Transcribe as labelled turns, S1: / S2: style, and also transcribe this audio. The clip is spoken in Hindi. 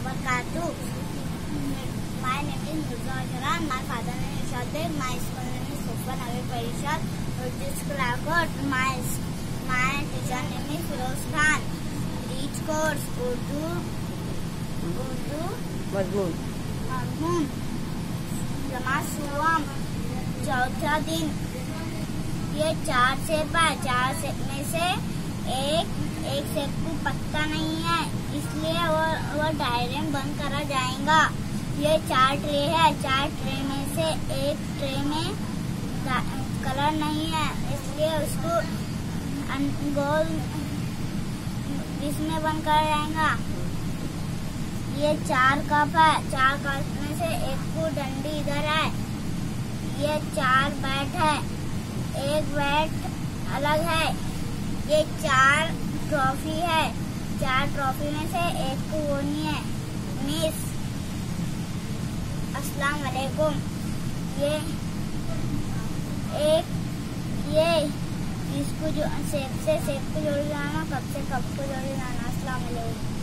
S1: wabarakatuh. My name is Mirza Ajran. My father name is Irshad Beg. My school name is Sufwan Awad Parishad. My teacher name is Firoz Khan. Breach course Urdu मज़मून नमाज सुबह चौथा दिन। ये 4 सेब है, 4 सेब में से एक सेब को पत्ता नहीं है, इसलिए वो डायरी में बंद करा जाएगा। ये 4 ट्रे है, 4 ट्रे में से एक ट्रे में कलर नहीं है, इसलिए उसको गोल इसमें बंद करा जाएगा। ये 4 कप है, 4 कप में से एक को डंडी इधर है। ये 4 बैट है, एक बैट अलग है। ये 4 ट्रॉफी है, 4 ट्रॉफी में से एक को वो नहीं है। मिस अस्सलाम वालेकुम। ये इसको जो सेब से सेब को जोड़ लाना, कप से कप को जोड़ लाना। अस्सलाम वालेकुम।